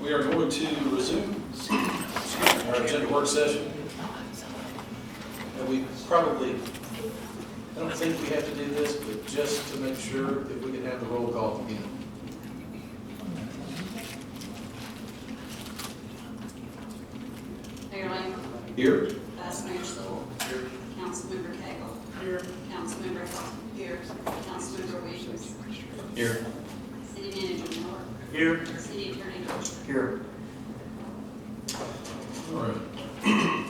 We are going to resume our agenda work session. And we probably, I don't think we have to do this, but just to make sure that we can have the roll call again. Mayor Lane. Here? Vice Mayor Stoll. Here. Councilmember Cagle. Here. Councilmember Hilton. Here. Councilmember Williams. Here. City Manager Miller. Here. City Attorney Deutsch. Here. All right.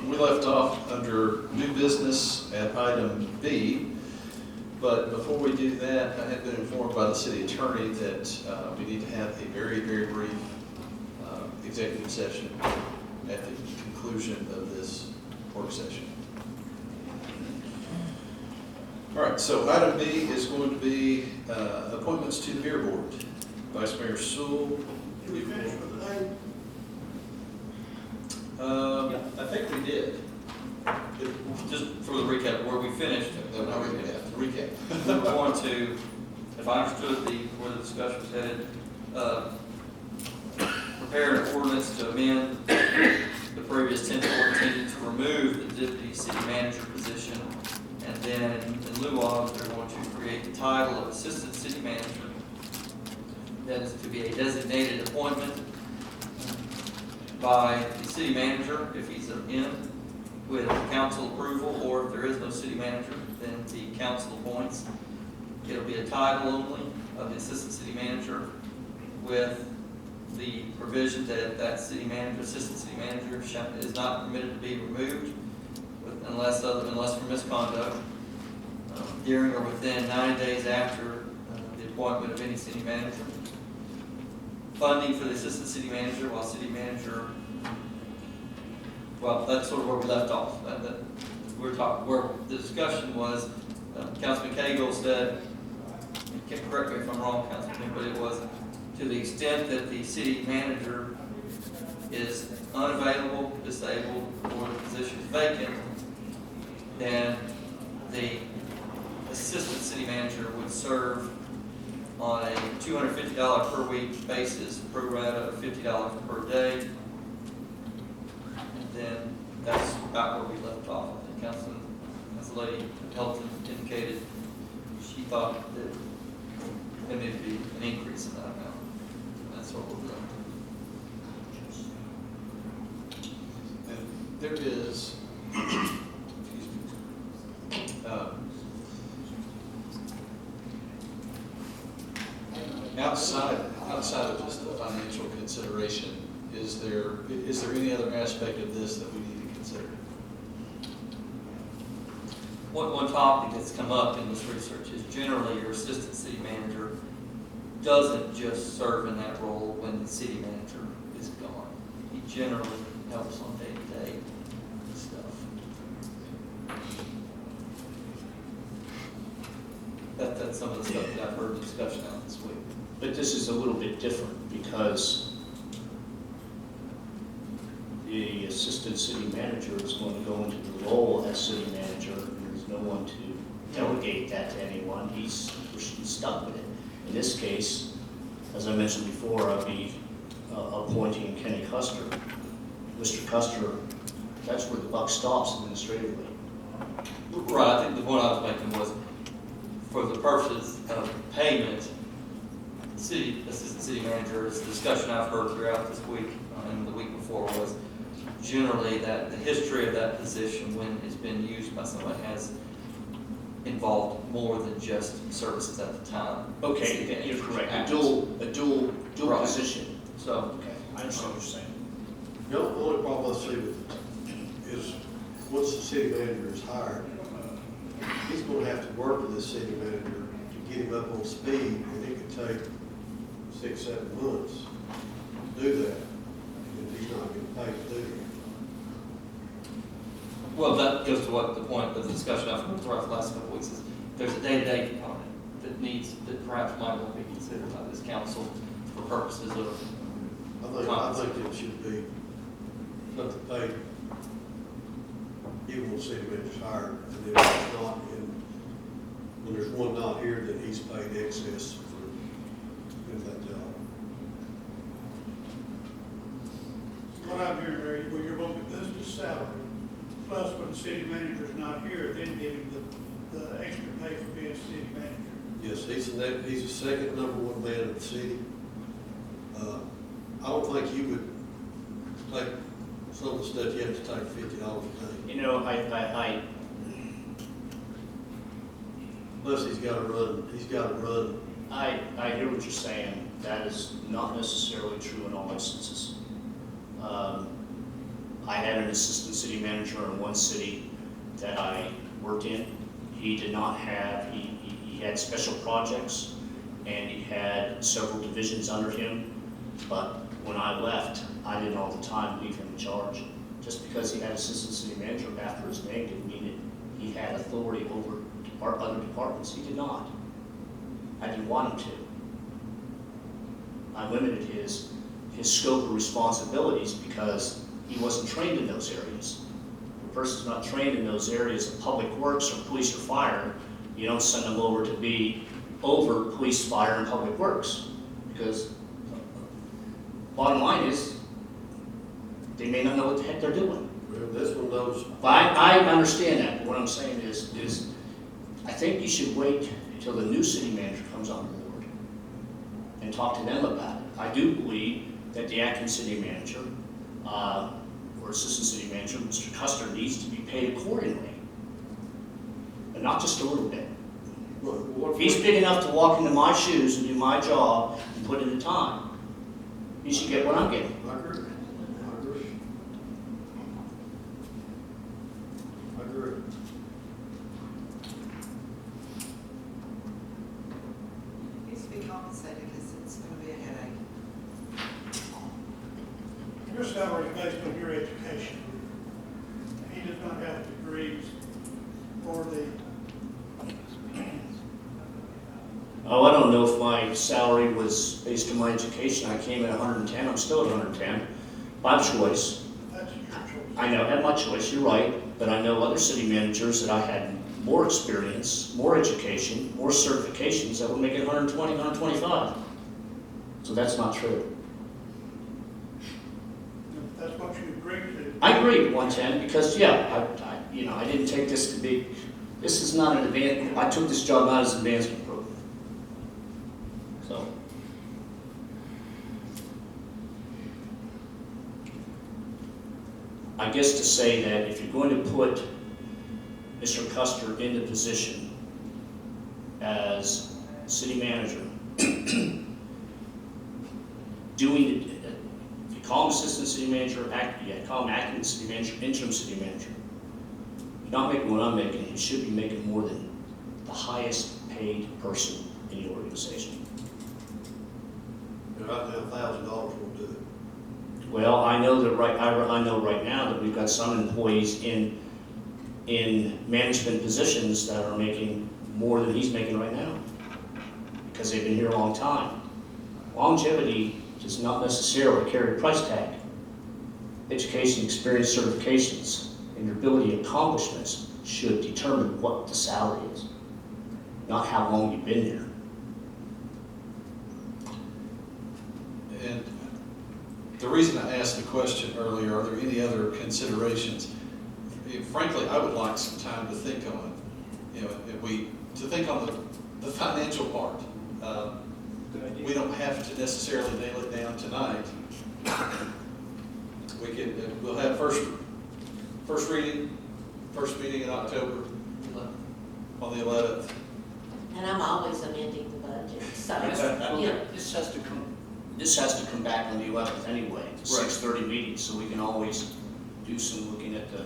We left off under new business at item B, but before we do that, I have been informed by the city attorney that we need to have a very, very brief executive session at the conclusion of this work session. All right, so item B is going to be appointments to the Beer Board. Vice Mayor Sewell. I think we did. Just for the recap, where we finished, No, not recap. we were going to, if I understood where the discussion was headed, prepare an ordinance to amend the previous 1014 to remove the deputy city manager position, and then in lieu of, they're going to create the title of assistant city manager. That is to be a designated appointment by the city manager, if he's in, with council approval, or if there is no city manager, then the council appoints. It'll be a title only of the assistant city manager, with the provision that that city manager, assistant city manager, is not permitted to be removed unless for misconduct during or within 90 days after the appointment of any city manager. Funding for the assistant city manager, while city manager, well, that's sort of where we left off. We're talking, where the discussion was, Councilman Cagle said, correct me if I'm wrong, Councilman, but it was to the extent that the city manager is unavailable, disabled, or the position is vacant, then the assistant city manager would serve on a $250 per week basis, pro rata of $50 per day. And then that's about where we left off. I think Councilman, as the lady Helton indicated, she thought that there needed to be an increase in that amount. That's what we're doing. And there is, excuse me, outside of just the financial consideration, is there any other aspect of this that we need to consider? One topic that's come up in this research is generally your assistant city manager doesn't just serve in that role when the city manager is gone. He generally helps on day-to-day stuff. That's some of the stuff that I've heard discussion out this week. But this is a little bit different because the assistant city manager is going to go into the role as city manager. There's no one to delegate that to anyone. He's stuck with it. In this case, as I mentioned before, I'll be appointing Kenny Custer. Mr. Custer, that's where the buck stops administratively. Right, I think the point I was making was, for the purposes of payment, assistant city manager, is the discussion I've heard throughout this week and the week before was generally that the history of that position when it's been used by someone has involved more than just services at the time. Okay, you're correct. A dual Right. position. So, Okay, I understand what you're saying. The only problem I see with it is, once the city manager is hired, he's gonna have to work with this city manager to get him up on speed, and it could take 6-7 months to do that, and he's not getting paid to do it. well, that goes to what the point of the discussion I've heard throughout the last couple of weeks is there's a day-to-day component that perhaps might want to be considered by this council for purposes of I think it should be up to pay, even when the city manager's hired, and then if it's not, when there's one not here, then he's paid excess for that job. hearing right, where you're going to boost his salary, plus when the city manager's not here, then give him the extra pay for being city manager. Yes, he's the second number one man in the city. I don't think you would take some of the stuff you have to take $50 a day. You know, Plus, he's gotta run, I hear what you're saying. That is not necessarily true in all instances. I had an assistant city manager in one city that I worked in. He did not have, he had special projects and he had several divisions under him. But when I left, I didn't all the time leave him in charge. Just because he had assistant city manager after his name didn't mean that he had authority over other departments. He did not. I didn't want him to. I limited his scope of responsibilities because he wasn't trained in those areas. If a person's not trained in those areas of public works or police or fire, you don't send them over to be over police, fire, and public works. Because bottom line is, they may not know what the heck they're doing. well, this one knows. I understand that, but what I'm saying is I think you should wait until the new city manager comes on board and talk to them about it. I do believe that the acting city manager, or assistant city manager, Mr. Custer, needs to be paid accordingly. And not just a little bit. If he's big enough to walk into my shoes and do my job and put in the time, he should get what I'm getting. I agree. Needs to be compensated because it's going to be a headache. Your salary is based on your education. He does not have degrees for the, Oh, I don't know if my salary was based on my education. I came at 110, I'm still at 110. By choice. that's your choice. I know, at my choice, you're right, but I know other city managers that I had more experience, more education, more certifications that were making 120, 125. So that's not true. That's what you agreed to. I agree with 110 because, yeah, I didn't take this to be, this is not an advance, I took this job not as an advancement program. So. I guess to say that if you're going to put Mr. Custer in the position as city manager, doing, if you call him assistant city manager, call him acting city manager, interim city manager. You're not making what I'm making, you should be making more than the highest paid person in the organization. Right now, $1,000 won't do it. Well, I know that I know right now that we've got some employees in management positions that are making more than he's making right now because they've been here a long time. Longevity does not necessarily carry a price tag. Education, experience, certifications, and your ability and accomplishments should determine what the salary is, not how long you've been here. And the reason I asked the question earlier, are there any other considerations? Frankly, I would like some time to think on it. To think on the financial part. We don't have to necessarily nail it down tonight. We'll have first reading, first meeting in October on the 11th. And I'm always amending the budget, so, Well, you know, This has to come back on the 11th anyway, the 6:30 meeting, so we can always do some looking at the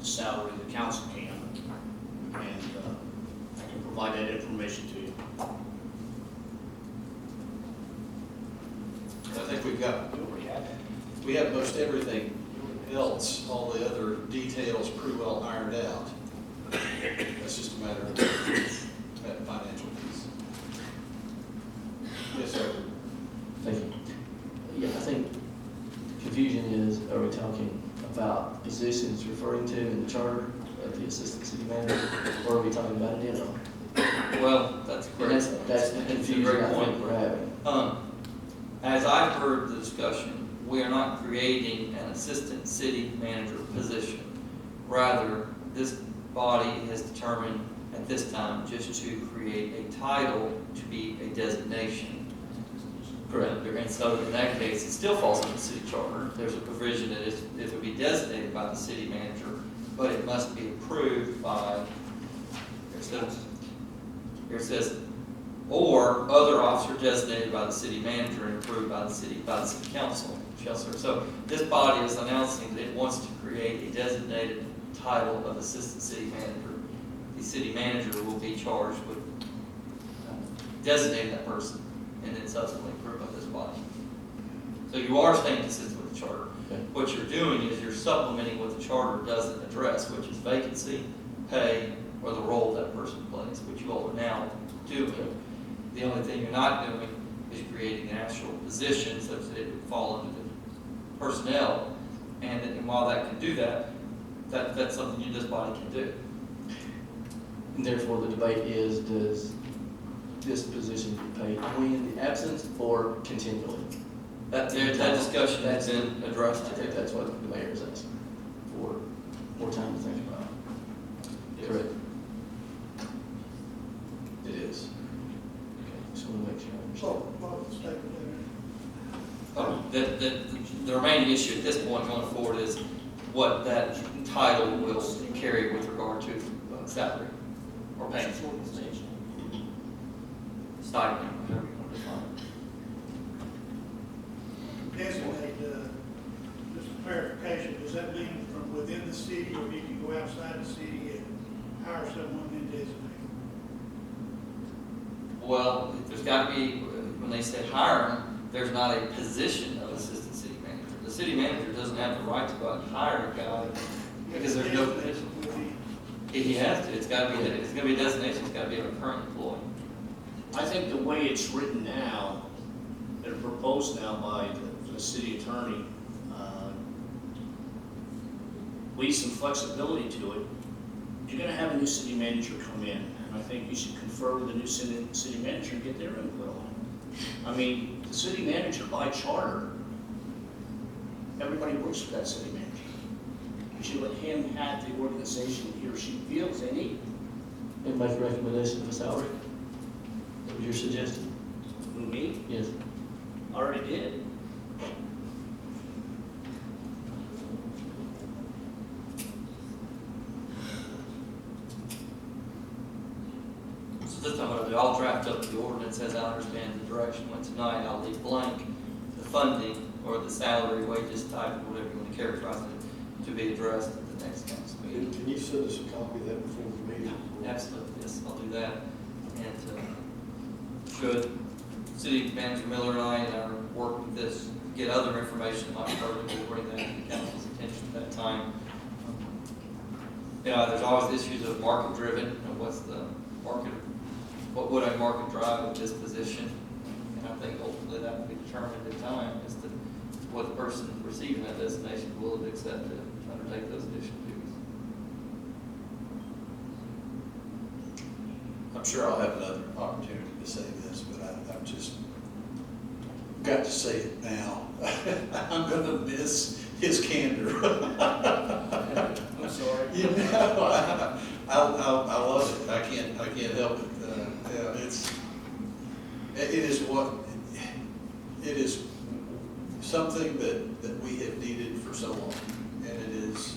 salary the council can. And I can provide that information to you. I think we have most everything else, all the other details pretty well ironed out. That's just a matter of that financial piece. Yes, sir. Thank you. Yeah, I think the confusion is, are we talking about the position it's referring to in the charter of the assistant city manager, or are we talking about it general? Well, that's And correct. that's the confusion I think we're having. As I've heard the discussion, we are not creating an assistant city manager position. Rather, this body has determined at this time just to create a title to be a designation. Correct. And so in that case, it still falls under the city charter. There's a provision that it would be designated by the city manager, but it must be approved by, here it says, or other officer designated by the city manager and approved by the city council shall serve. So this body is announcing that it wants to create a designated title of assistant city manager. The city manager will be charged with designating that person and then subsequently approved by this body. So you are staying consistent with the charter. Okay. What you're doing is you're supplementing what the charter doesn't address, which is vacancy, pay, or the role that person plays, which you all are now doing. The only thing you're not doing is creating an actual position such that it would fall under the personnel. And while that can do that, that's something this body can do. And therefore, the debate is, does this position get paid only in the absence or continually? That discussion has been addressed. I think that's what the mayor is asking for more time to think about. Yes. Correct. It is. Okay, just want to make sure I understand. So, what was the statement The remaining issue at this point going forward is what that title will carry with regard to salary or pay. Stipend, whatever you want to define it. designate, just a clarification, does that mean from within the city, or you can go outside the city and hire someone and designate? Well, there's got to be, when they say hire them, there's not a position of assistant city manager. The city manager doesn't have the right to go out and hire a guy because there's no position. He has to. It's got to be. It's going to be a designation. It's got to be a current employee. I think the way it's written now, and proposed now by the city attorney, leaves some flexibility to it. You're gonna have a new city manager come in, and I think you should confer with the new city manager and get their input on it. I mean, the city manager by charter, everybody works for that city manager. You should let him have the organization he or she feels they need. And make a recommendation of a salary? That was your suggestion? Who, me? Yes. Already did. So this time what I'll do, I'll draft up the ordinance as I understand the direction went tonight. I'll leave blank the funding or the salary, wages, type, whatever you want to characterize it, to be addressed at the next council meeting. Can you send us a copy of that before the meeting? Absolutely, yes, I'll do that. And should City Manager Miller and I in our work with this get other information that might further, we'll bring that to the council's attention at that time. You know, there's always issues of market driven, you know, what's the market, what would a market drive with this position? And I think ultimately that will be determined in time as to what the person receiving that designation will have accepted to undertake those additional duties. I'm sure I'll have another opportunity to say this, but I've just got to say it now. I'm gonna miss his candor. I'm sorry. You know, I love it. I can't help it. Yeah, it is something that we have needed for so long, and it is.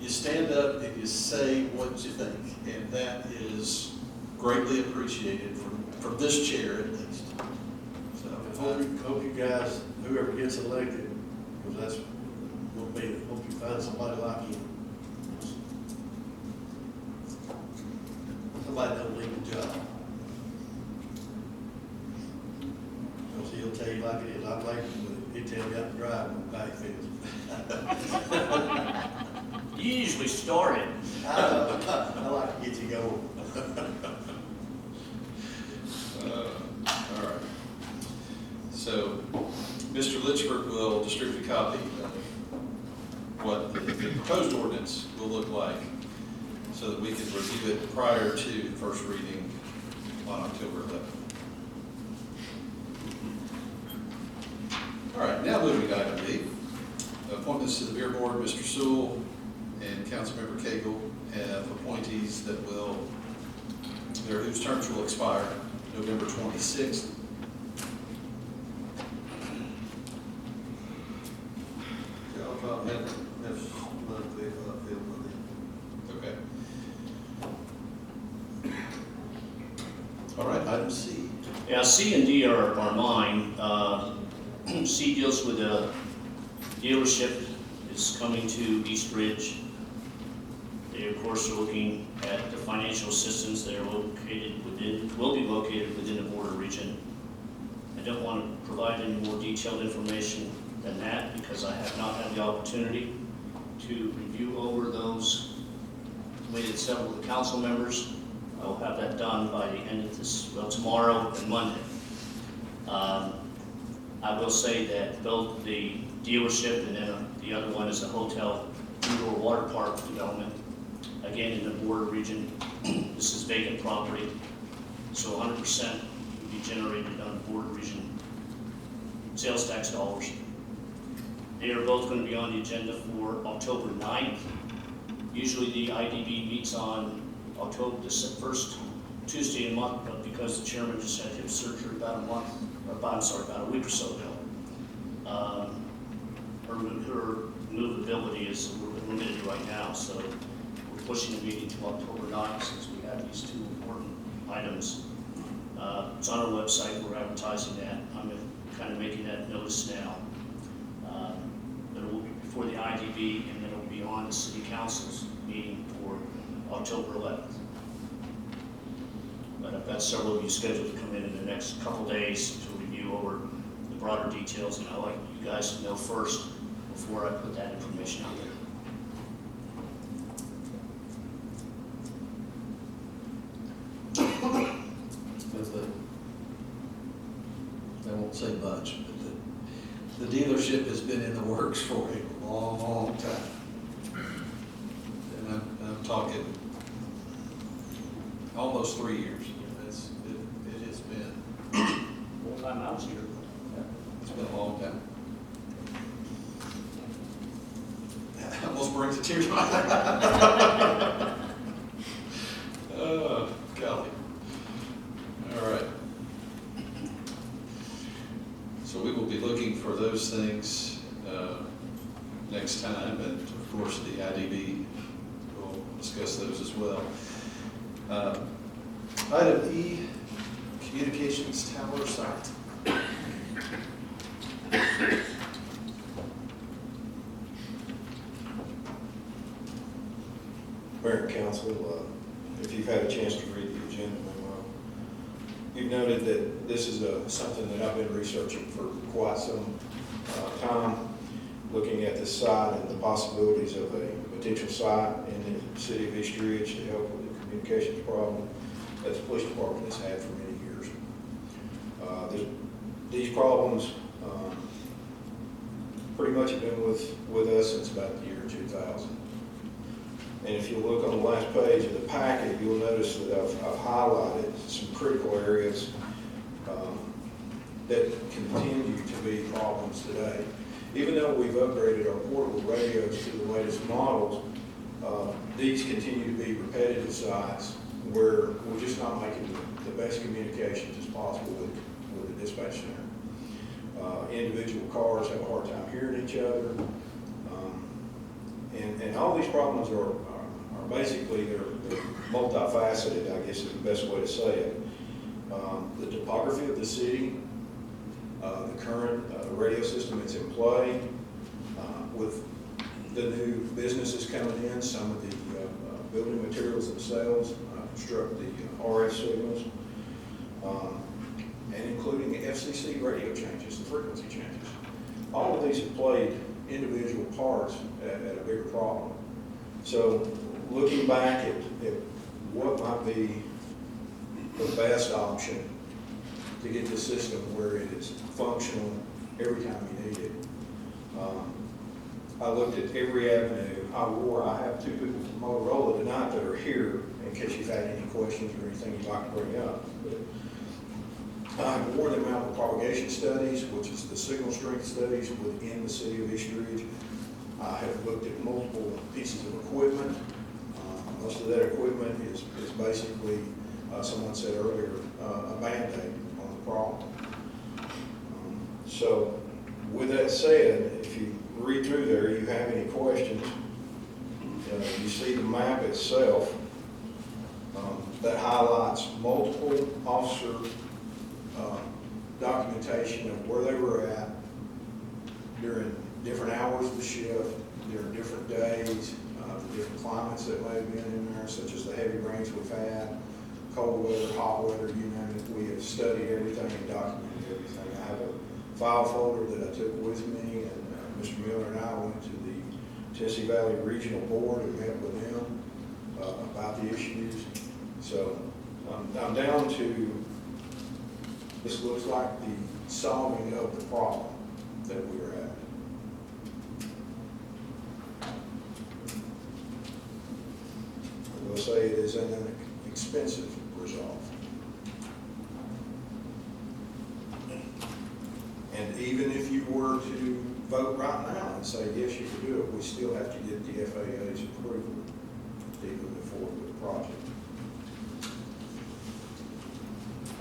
You stand up and you say what you think, and that is greatly appreciated from this chair at least. So, Hope you guys, whoever gets elected, because that's what we, hope you find somebody like him. Somebody don't leave the job. Because he'll tell you like it is, I'm like, he'll tell you how to drive on the back fence. You usually start it. I like to get you going. all right. So, Mr. Litchford will distribute a copy of what the proposed ordinance will look like so that we can review it prior to the first reading on October 11th. All right, now moving to item B. Appointments to the Beer Board, Mr. Sewell and Councilmember Cagle have appointees that will, whose terms will expire November 26th. Yeah, I'll try to have monthly availability. Okay. All right, item C. Yeah, C and D are mine. C deals with a dealership is coming to East Ridge. They, of course, are looking at the financial assistance. They are located within, will be located within the border region. I don't want to provide any more detailed information than that because I have not had the opportunity to review over those with several of the council members. I will have that done by the end of this, well, tomorrow and Monday. I will say that both the dealership and then the other one is a hotel indoor water park development, again in the border region. This is vacant property, so 100% will be generated on the border region sales tax dollars. They are both going to be on the agenda for October 9th. Usually the IDB meets on October, the first Tuesday in a month, but because the chairman just had hip surgery about a week or so ago, her movability is a little bit limited right now, so we're pushing the meeting to October 9th since we have these two important items. It's on our website, we're advertising that. I'm kind of making that notice now. But it will be before the IDB, and then it will be on the City Council's meeting for October 11th. But I've got several of you scheduled to come in the next couple days to review over the broader details, and I'd like you guys to know first before I put that information out there. I won't say much, but the dealership has been in the works for a long, long time. And I'm talking almost 3 years. It has been, Whole time I was here. it's been a long time. Almost brings a tear to my eye. Oh, golly. All right. So we will be looking for those things next time, and of course the IDB will discuss those as well. Item E, communications tower site. Mayor and Council, if you've had a chance to read the agenda, you've noted that this is something that I've been researching for quite some time, looking at this site and the possibilities of a potential site in the city of East Ridge to help with the communications problem that the police department has had for many years. These problems pretty much have been with us since about the year 2000. And if you look on the last page of the packet, you'll notice that I've highlighted some critical areas that continue to be problems today. Even though we've upgraded our portable radios to the latest models, these continue to be repetitive sites where we're just not making the best communications as possible with the dispatch center. Individual cars have a hard time hearing each other. And all these problems are basically, they're multifaceted, I guess is the best way to say it. The topography of the city, the current radio system that's in play, with the new businesses coming in, some of the building materials themselves obstruct the RF signals, and including the FCC radio changes, the frequency changes. All of these have played individual parts at a bigger problem. So looking back at what might be the best option to get the system where it is functional every time you need it. I looked at every avenue. I have two people from Motorola tonight that are here in case you've had any questions or anything you'd like to bring up. But I award them out with propagation studies, which is the signal strength studies within the city of East Ridge. I have looked at multiple pieces of equipment. Most of that equipment is basically, someone said earlier, a Band-Aid on the problem. So with that said, if you read through there, you have any questions, you see the map itself that highlights multiple officer documentation of where they were at during different hours of the shift, during different days, the different climates that may have been in there, such as the heavy rains we've had, cold weather, hot weather, you name it. We have studied everything and documented everything. I have a file folder that I took with me, and Mr. Miller and I went to the Tennessee Valley Regional Board and met with them about the issues. So I'm down to, this looks like the solving of the problem that we are having. I will say it is an expensive resolve. And even if you were to vote right now and say, yes, you can do it, we still have to get the FAA's approval to even move forward with the project.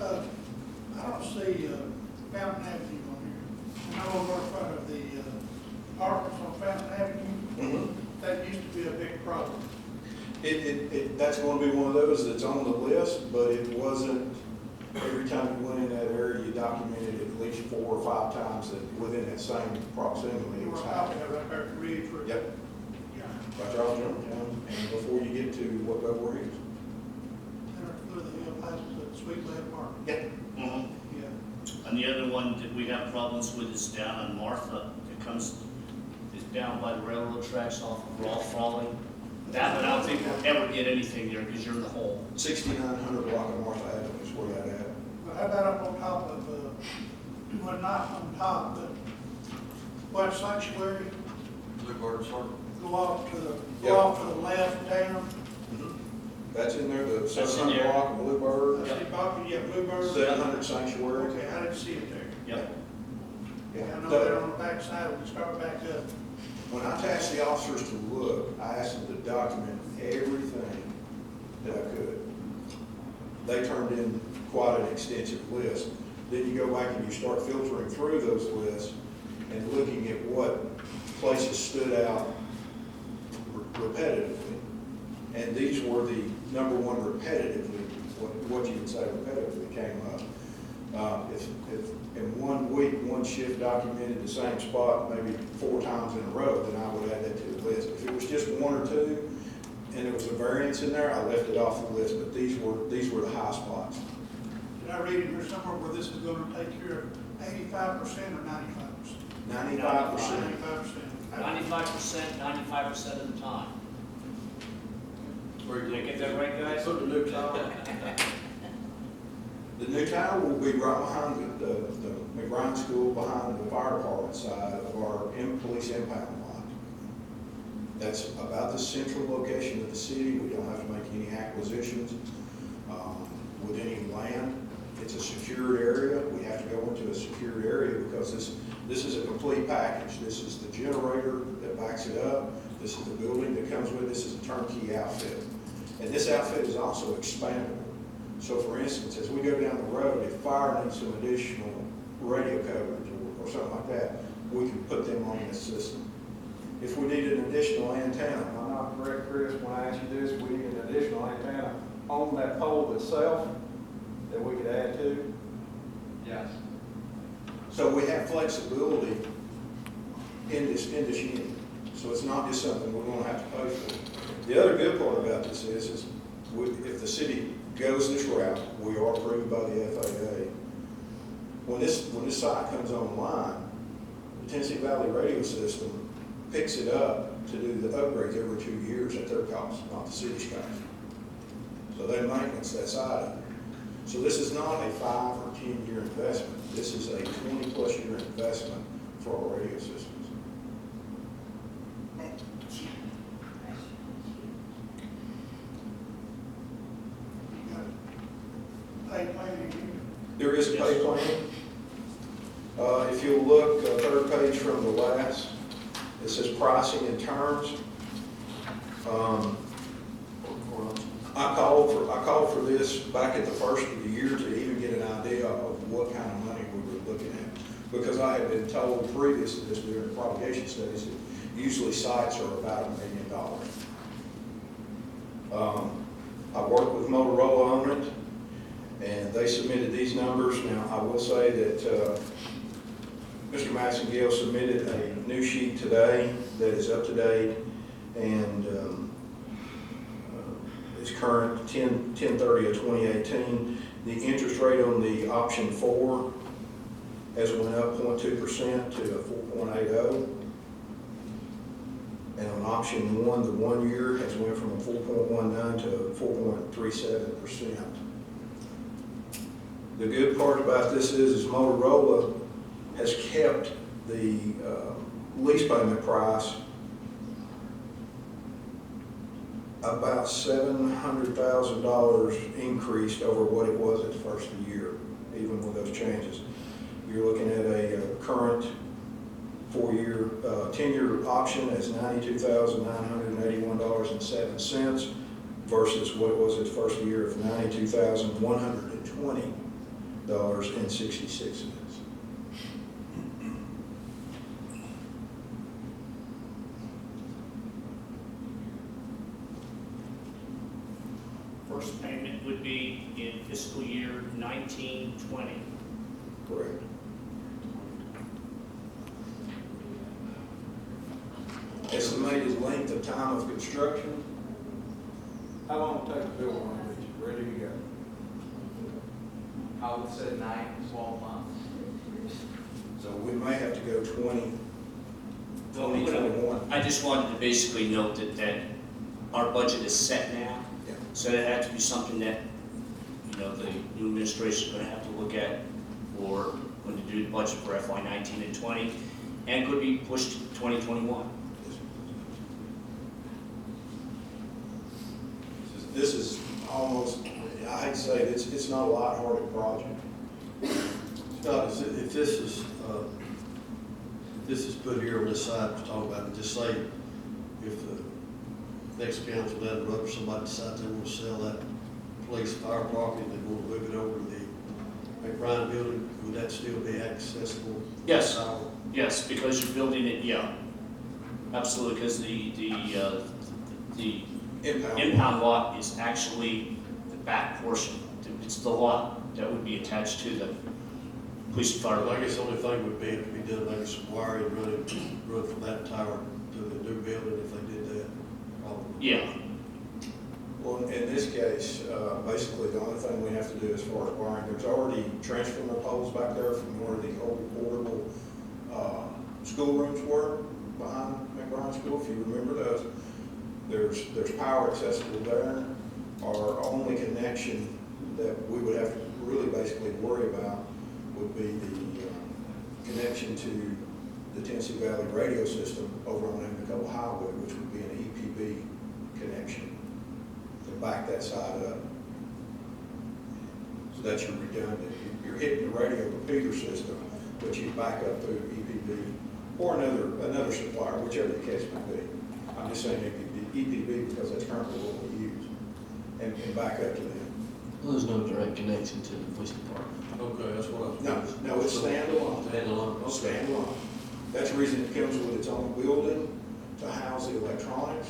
I don't see Fountain Avenue on here. I know we're in front of the apartments on Fountain Avenue. That used to be a big problem. That's going to be one of those that's on the list, but it wasn't, every time you went in that area, you documented at least 4 or 5 times that within that same proximity it You was were happening. out there right there at Ridge. Yep, Yeah. by Charles Germantown, and before you get to what Belvoir is. There are the hill houses at Sweet Lake Park. Yep. Yeah. And the other one that we have problems with is down on Martha. It comes, is down by the railroad tracks off of Rolfe Raleigh. That one, I don't think we'll ever get anything there because you're in the hole. 6900 block of Martha Avenue is where that at. But how about up on top of, well, not on top, but what Sanctuary, Bluebird Circle. go off to the, Yep. go off to the left down. That's in there, the That's in 700 there. block of Bluebird, I see Bobby, yeah, Bluebird. 700 Sanctuary. Okay, I didn't see it there. Yep. I know they're on the back side, we start back up. When I tasked the officers to look, I asked them to document everything that I could. They turned in quite an extensive list. Then you go back and you start filtering through those lists and looking at what places stood out repetitively. And these were the number one repetitively, what you would say repetitively came up. If in 1 week, one shift documented the same spot maybe 4 times in a row, then I would add that to the list. If it was just 1 or 2 and there was a variance in there, I left it off the list, but these were the high spots. Did I read in here somewhere where this is gonna take care of 85% or 95%? 95%. 95%. 95% of the time. Did Did I get that right, guys? Put the new tower. The new tower will be right behind the McBride School, behind the fire department side of our police impound lot. That's about the central location of the city. We don't have to make any acquisitions with any land. It's a secured area. We have to go into a secured area because this is a complete package. This is the generator that backs it up. This is the building that comes with it. This is a turnkey outfit. And this outfit is also expandable. So for instance, as we go down the road, if fire needs some additional radio coverage or something like that, we can put them on this system. If we need an additional antenna, am I not correct, Chris, when I ask you this, we need an additional antenna on that pole itself that we could add to? Yes. So we have flexibility in this unit. So it's not just something we're gonna have to pay for. The other good part about this is if the city goes this route, we are approved by the FAA. When this site comes online, the Tennessee Valley radio system picks it up to do the upgrades every 2 years at their cost, not the city's cost. So they maintenance that side of it. So this is not a 5 or 10 year investment. This is a 20+ year investment for our radio systems. Pay planning. There is a pay plan. If you'll look, third page from the last, it says pricing and terms. I called for this back at the first of the year to even get an idea of what kind of money we were looking at. Because I had been told previous to this during the propagation studies that usually sites are about $1 million. I worked with Motorola on it, and they submitted these numbers. Now, I will say that Mr. Massengale submitted a new sheet today that is up to date and is current 10/30 of 2018. The interest rate on the option 4 has went up 0.2% to 4.80. And on option 1, the 1 year has went from 4.19 to 4.37%. The good part about this is Motorola has kept the lease payment price about $700,000 increased over what it was at the first of the year, even with those changes. You're looking at a current 10-year option as $92,981.07 versus what it was at the first of the year of $92,120.66. First payment would be in fiscal year 1920. Correct. Estimated length of time of construction, How long will it take to build one of these? Ready to go? I would say 9 to 12 months. so we may have to go 2021. I just wanted to basically note that our budget is set now. Yeah. So that had to be something that, the new administration is going to have to look at for when to do the budget for FY 19 and 20, and could be pushed to 2021. This is almost, I hate to say it, it's not a lighthearted project. Scott, if this is put here on this side to talk about, and just say, if the next council down the road, somebody decides they want to sell that police fire property, they want to move it over to the McBride building, would that still be accessible? Yes. Yes, because you're building it, yeah. Absolutely, because the impound lot is actually the back portion. It's the lot that would be attached to the police and fire. I guess the only thing would be if we did maybe some wiring run from that tower to the new building if they did that, probably. Yeah. Well, in this case, basically the only thing we have to do as far as wiring, there's already transformer poles back there from where the old portable schoolrooms were behind McBride School, if you remember those. There's power accessible there. Our only connection that we would have to really basically worry about would be the connection to the Tennessee Valley radio system over on Amico Highway, which would be an EPB connection to back that side up. So that's your redundant. You're hitting the radio repeater system, but you back up through EPB or another supplier, whichever the case may be. I'm just saying EPB because that's currently what we use, and back up to them. Well, there's no direct connection to the police department. Okay, that's what I was. No, it's standalone. Standalone. Standalone. That's the reason it comes with its own building to house the electronics.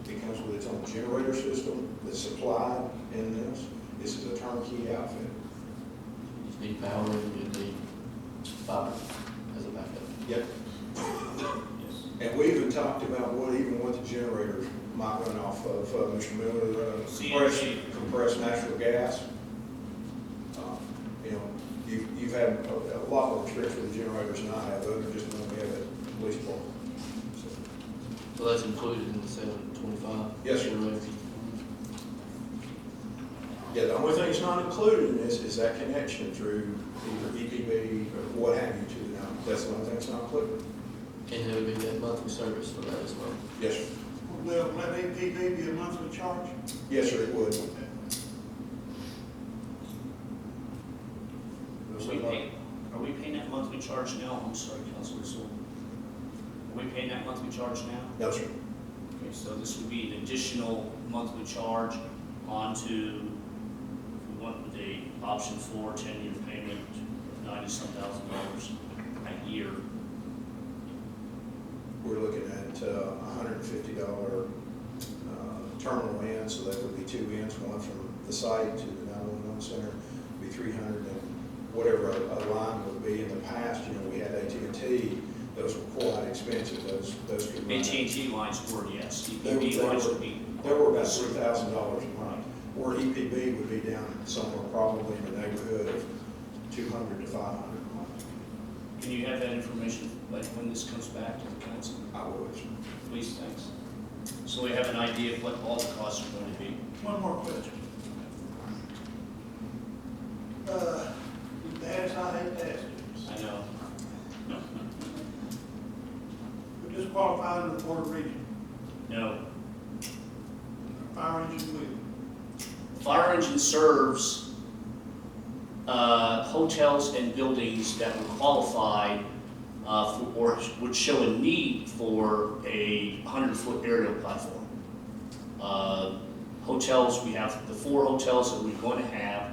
It comes with its own generator system that's supplied in this. This is a turnkey outfit. You need power and you need fiber as a backup. Yep. And we even talked about what the generators might run off of, Mr. Miller, compressed natural gas. You've had a lot more experience with the generators than I have, other than just when we have at the police department. So that's included in the 725? Yes, sir. Right. Yeah, the only thing that's not included in this is that connection through either EPB or what have you to the number. That's the only thing that's not included. And there would be that monthly service for that as well. Yes, sir. Will that APB be a monthly charge? Yes, sir, it would. monthly charge now? I'm sorry, Councilor Sewell. Are we paying that monthly charge now? No, sir. Okay, so this would be an additional monthly charge onto, if we went with the option 4, 10-year payment of $90-some thousand a year. We're looking at $150 terminal in, so that would be 2 ends, one from the site to the 911 center, be 300, and whatever a line would be. In the past, we had AT&T, those were quite expensive, those could run. AT&T lines were, yes. They EPB were- lines would be. They were about $3,000 a month, or EPB would be down somewhere probably in the neighborhood of $200 to $500 a month. Can you have that information, like when this comes back to the council? I would. Please, thanks. So we have an idea of what all the costs are going to be. One more question. Dennis, I hate to ask you, I know. but disqualified under the Board of Regents, No. fire engine will. Fire engine serves hotels and buildings that would qualify for, or would show a need for a 100-foot aerial platform. Hotels, we have the 4 hotels that we're going to have.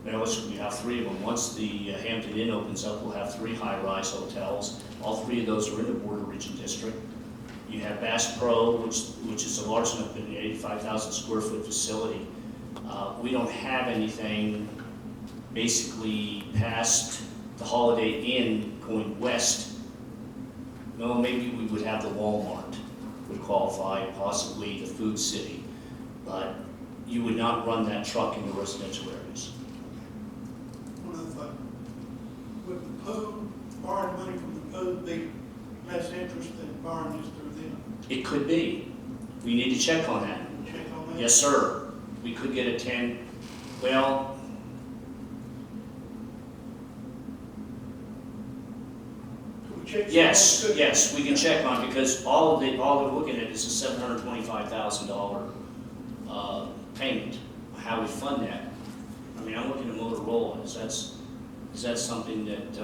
We have 3 of them. Once the Hampton Inn opens up, we'll have 3 high-rise hotels. All 3 of those are in the Board of Regent District. You have Bass Pro, which is a large enough, 85,000 square foot facility. We don't have anything basically past the Holiday Inn going west. No, maybe we would have the Walmart would qualify, possibly the Food City, but you would not run that truck in the residential areas. One other thing, would the pool, borrowing money from the pool be less interest than borrowing just through them? It could be. We need to check on that. Check on that? Yes, sir. We could get a 10, well, Could we check? yes, yes, we can check on it because all they're looking at is a $725,000 payment. How we fund that? I mean, I'm looking at Motorola. Is that something that,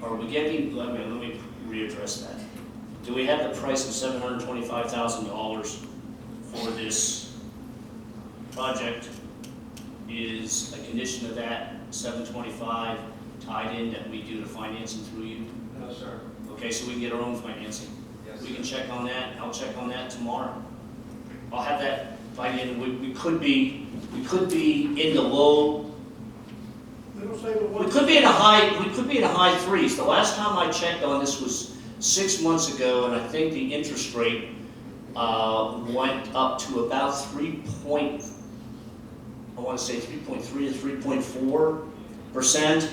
are we getting, let me readdress that. Do we have the price of $725,000 for this project? Is a condition of that 725 tied in that we do the financing through you? No, sir. Okay, so we can get our own financing. Yes, We sir. can check on that, I'll check on that tomorrow. I'll have that by the end, we could be in the low, They don't say the one. we could be in the high threes. The last time I checked on this was 6 months ago, and I think the interest rate went up to about 3.3 to 3.4%.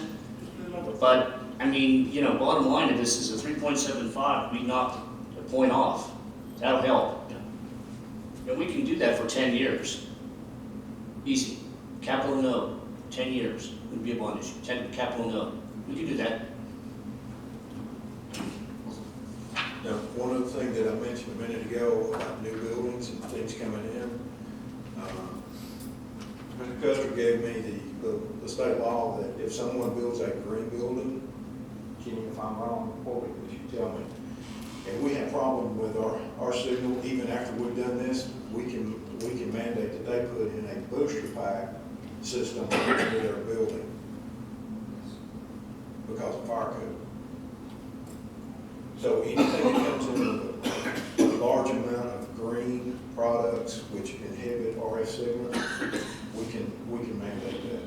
But, I mean, bottom line of this is a 3.75, we knocked a point off. That'll help. And we can do that for 10 years. Easy. Capital note, 10 years, would be a bond issue, capital note. We can do that. Now, one other thing that I mentioned a minute ago about new buildings and things coming in, Mr. Custer gave me the state law that if someone builds a green building, Kenny, if I'm wrong, quote me, you tell me. And we have problem with our signal, even after we've done this, we can mandate that they put in a booster pack system into their building because of fire code. So anything that comes in with a large amount of green products which inhibit RF signals, we can mandate that.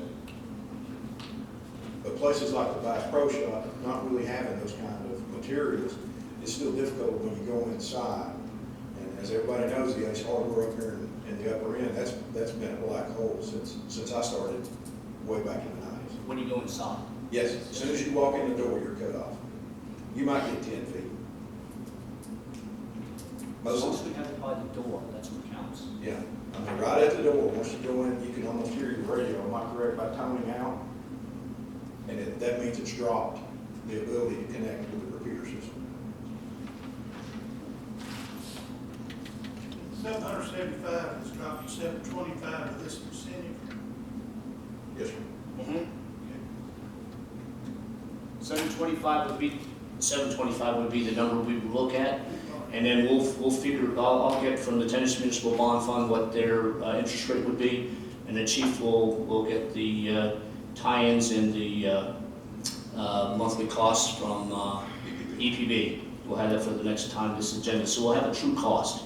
But places like the Bass Pro Shop, not really having those kind of materials, it's still difficult when you go inside. And as everybody knows, the Ace Hardware up here in the upper end, that's been a black hole since I started way back in the 90s. When you go inside. Yes, as soon as you walk in the door, you're cut off. You might get 10 feet. As long as we have it by the door, that's what counts. Yeah, I mean, right at the door, once you go in, you can almost hear your radio, am I correct, by toning out? And that means it's dropped the ability to connect with the repeater system. 775 has dropped to 725 of this incentive. 725 would be the number we would look at. And then we'll figure, I'll get from the Tennessee Municipal Bond Fund what their interest rate would be. And the chief will get the tie-ins and the monthly costs from EPB. We'll have that for the next time this agenda. So we'll have a true cost.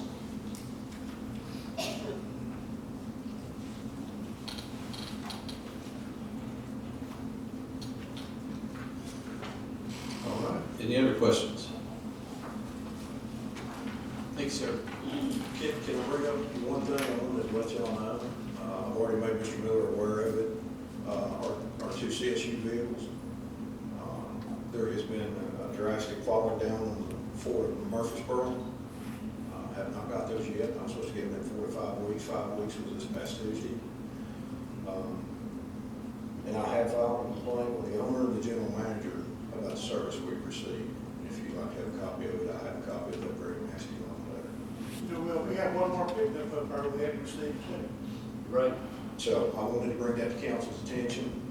All right. Any other questions? Thank you, sir. Can I bring up one thing I wanted to let y'all know? I've already made Mr. Miller aware of it. Our two CSU vehicles, there has been a drastic falling down on the Ford of Murfreesboro. Have not got those yet. I'm supposed to get them in 4 to 5 weeks. 5 weeks was this past Tuesday. And I have filed a complaint with the owner and the general manager about the service we've received. If you'd like to have a copy of it, I have a copy of that very nasty long letter. We have one more pickup up there we haven't received too. Right. So I wanted to bring that to council's attention.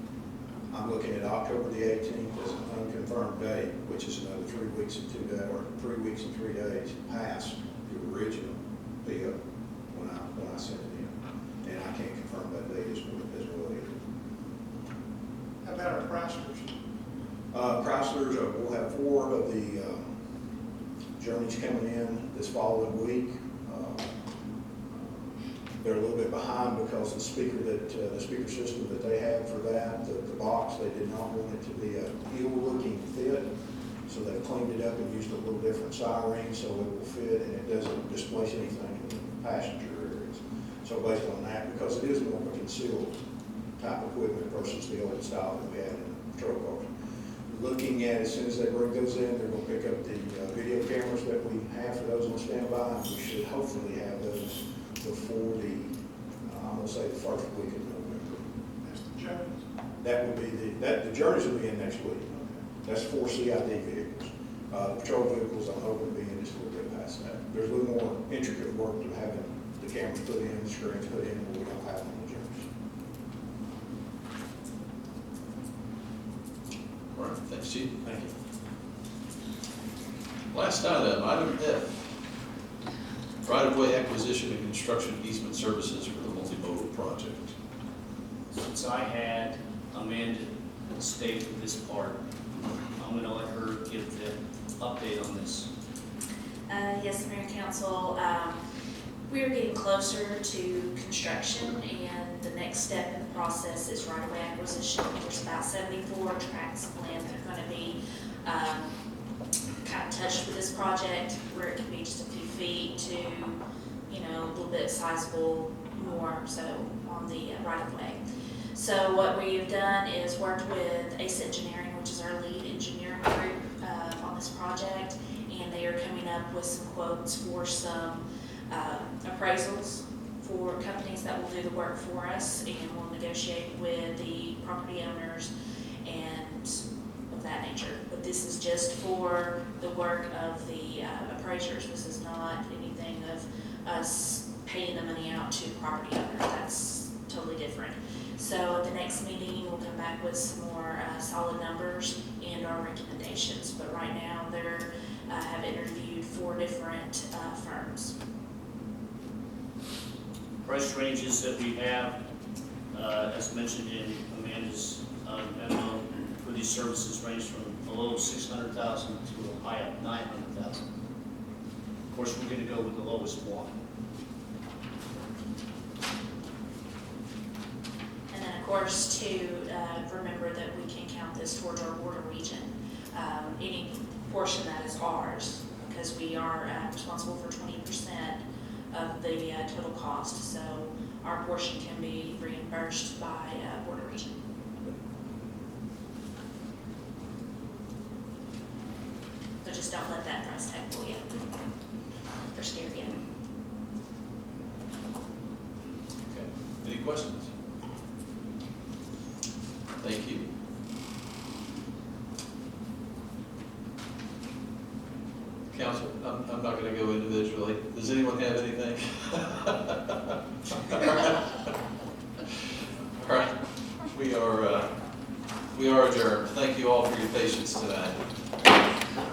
I'm looking at October the 18th as an unconfirmed date, which is another 3 weeks and 2 days, or 3 weeks and 3 days past the original PO when I sent it in. And I can't confirm that date as well either. How about our Chryslers? Chryslers, we'll have 4 of the Journeys coming in this following week. They're a little bit behind because the speaker system that they had for that, the box, they did not want it to be a ill-looking fit. So they've cleaned it up and used a little different siren so it will fit and it doesn't displace anything in the passenger areas. So based on that, because it is more of a concealed type equipment versus the old style that we had in patrol cars. Looking at, as soon as they bring those in, they're going to pick up the video cameras that we have for those on standby, and we should hopefully have those before the, I'm going to say the first week of November. That's the Jones. That would be the Journeys will be in next week. That's 4 CID vehicles. The patrol vehicles, I'm hoping to be in just a little bit past that. There's a little more intricate work to having the cameras put in, the screens put in, but we don't have them on the Journeys. All right, thanks, Chief. Thank you. Last item, item F. Right-of-way acquisition and construction easement services for the multimodal project. Since I had Amanda stay for this part, I'm going to let her give the update on this. Yes, Mayor and Council, we are getting closer to construction, and the next step in the process is right-of-way acquisition. There's about 74 tracts of land that are going to be kind of touched with this project, where it can be just a few feet to, a little bit sizable more so on the right-of-way. So what we've done is worked with ACE Engineering, which is our lead engineering group on this project, and they are coming up with some quotes for some appraisals for companies that will do the work for us, and we'll negotiate with the property owners and of that nature. But this is just for the work of the appraisers. This is not anything of us paying the money out to property owners. That's totally different. So at the next meeting, we'll come back with some more solid numbers and our recommendations. But right now, they're have interviewed 4 different firms. Price ranges that we have, as mentioned in Amanda's memo, for these services range from a low of $600,000 to a high of $900,000. Of course, we're going to go with the lowest one. And then, of course, to remember that we can count this towards our water region. Any portion that is ours, because we are responsible for 20% of the total cost. So our portion can be reimbursed by water region. So just don't let that price tag fool you or scare you. Okay. Any questions? Thank you. Council, I'm not going to go individually. Does anyone have anything? All right. We are We are adjourned. Thank you all for your patience tonight.